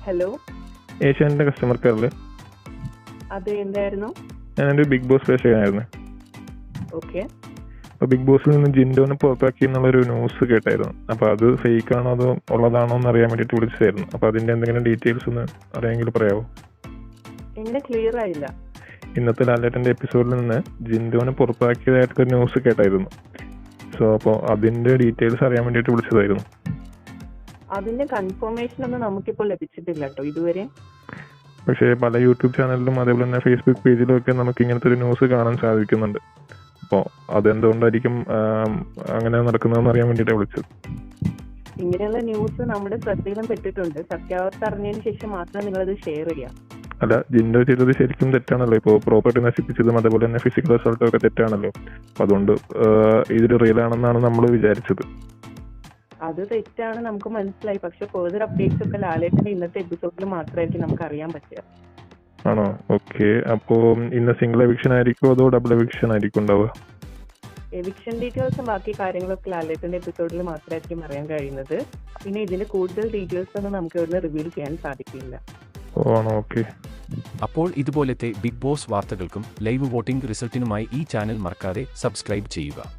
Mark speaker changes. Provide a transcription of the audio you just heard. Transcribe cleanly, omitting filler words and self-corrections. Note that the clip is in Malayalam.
Speaker 1: ഹലോ,
Speaker 2: ഏഷ്യാനെറ്റിന്റെ കസ്റ്റമർ കെയറില്
Speaker 1: അതെ, എന്തായിരുന്നു?
Speaker 2: ഞാനൊരു ബിഗ് ബോസ് പ്രേക്ഷകനായിരുന്നു.
Speaker 1: ഓക്കെ.
Speaker 2: അപ്പോൾ ബിഗ് ബോസിൽ നിന്ന് ജിൻഡോനെ പുറത്താക്കി എന്നുള്ളൊരു ന്യൂസ് കേട്ടായിരുന്നു. അപ്പോൾ അത് ഫേക്ക് ആണോ അതോ ഉള്ളതാണോ എന്ന് അറിയാൻ വേണ്ടിയിട്ട് വിളിച്ചതായിരുന്നു. അപ്പോൾ അതിന്റെ എന്തെങ്കിലും ഡീറ്റെയിൽസ് ഒന്ന് അറിയാമെങ്കിൽ പറയാമോ?
Speaker 1: എന്നെ ക്ലിയർ ആയില്ല.
Speaker 2: ഇന്നത്തെ ലാലേട്ടന്റെ എപ്പിസോഡിൽ നിന്ന് ജിൻഡോനെ പുറത്താക്കിയതായിട്ടൊരു ന്യൂസ് കേട്ടായിരുന്നു. സോ അപ്പോൾ അതിന്റെ ഡീറ്റെയിൽസ് അറിയാൻ വേണ്ടിയിട്ട് വിളിച്ചതായിരുന്നു.
Speaker 1: അതിന്റെ കൺഫർമേഷൻ ഒന്നും നമുക്കിപ്പോൾ ലഭിച്ചിട്ടില്ല കേട്ടോ ഇതുവരെ.
Speaker 2: പക്ഷേ പല യൂട്യൂബ് ചാനലിലും അതേപോലെ തന്നെ ഫേസ്ബുക്ക് പേജിലും ഒക്കെ നമുക്ക് ഇങ്ങനത്തെ ഒരു ന്യൂസ് കാണാൻ സാധിക്കുന്നുണ്ട്. അപ്പോൾ അതെന്തുകൊണ്ടായിരിക്കും അങ്ങനെ നടക്കുന്നതെന്ന് അറിയാൻ വേണ്ടിയിട്ടാണ് വിളിച്ചത്.
Speaker 1: ഇങ്ങനെയുള്ള ന്യൂസ് നമ്മുടെ ശ്രദ്ധയിലും പെട്ടിട്ടുണ്ട്. സത്യാവസ്ഥ അറിഞ്ഞതിന് ശേഷം മാത്രം നിങ്ങളത് ഷെയർ ചെയ്യാം.
Speaker 2: അല്ല, ജിൻഡോ ചെയ്തത് ശരിക്കും തെറ്റാണല്ലോ. ഇപ്പോൾ പ്രോപ്പർട്ടി നശിപ്പിച്ചതും അതേപോലെ തന്നെ ഫിസിക്കൽ അസോൾട്ടും ഒക്കെ തെറ്റാണല്ലോ. അപ്പം അതുകൊണ്ട് ഇതിൽ റിയൽ ആണെന്നാണ് നമ്മൾ വിചാരിച്ചത്.
Speaker 1: അത് തെറ്റാണ് നമുക്ക് മനസ്സിലായി. പക്ഷെ ഫെർദർ അപ്ഡേറ്റ്സ് ഒക്കെ ലാലേട്ടന്റെ ഇന്നത്തെ എപ്പിസോഡിൽ മാത്രമായിരിക്കും നമുക്ക് അറിയാൻ പറ്റുക.
Speaker 2: ആണോ? ഓക്കെ. അപ്പോൾ ഇന്ന് സിംഗിൾ എവിക്ഷൻ ആയിരിക്കുമോ അതോ ഡബിൾ എവിക്ഷൻ ആയിരിക്കും ഉണ്ടാവുക?
Speaker 1: എവിക്ഷൻ ഡീറ്റെയിൽസും ബാക്കി കാര്യങ്ങളൊക്കെ ലാലേട്ടന്റെ എപ്പിസോഡിൽ മാത്രമായിരിക്കും അറിയാൻ കഴിയുന്നത്. പിന്നെ ഇതിന്റെ കൂടുതൽ ഡീറ്റെയിൽസ് ഒന്നും നമുക്ക് ഇവിടുന്ന് റിവീൽ ചെയ്യാൻ സാധിക്കില്ല.
Speaker 2: ആണോ? ഓക്കെ.
Speaker 3: അപ്പോൾ ഇതുപോലത്തെ ബിഗ് ബോസ് വാർത്തകൾക്കും ലൈവ് വോട്ടിംഗ് റിസൾട്ടിനുമായി ഈ ചാനൽ മറക്കാതെ സബ്സ്ക്രൈബ് ചെയ്യുക.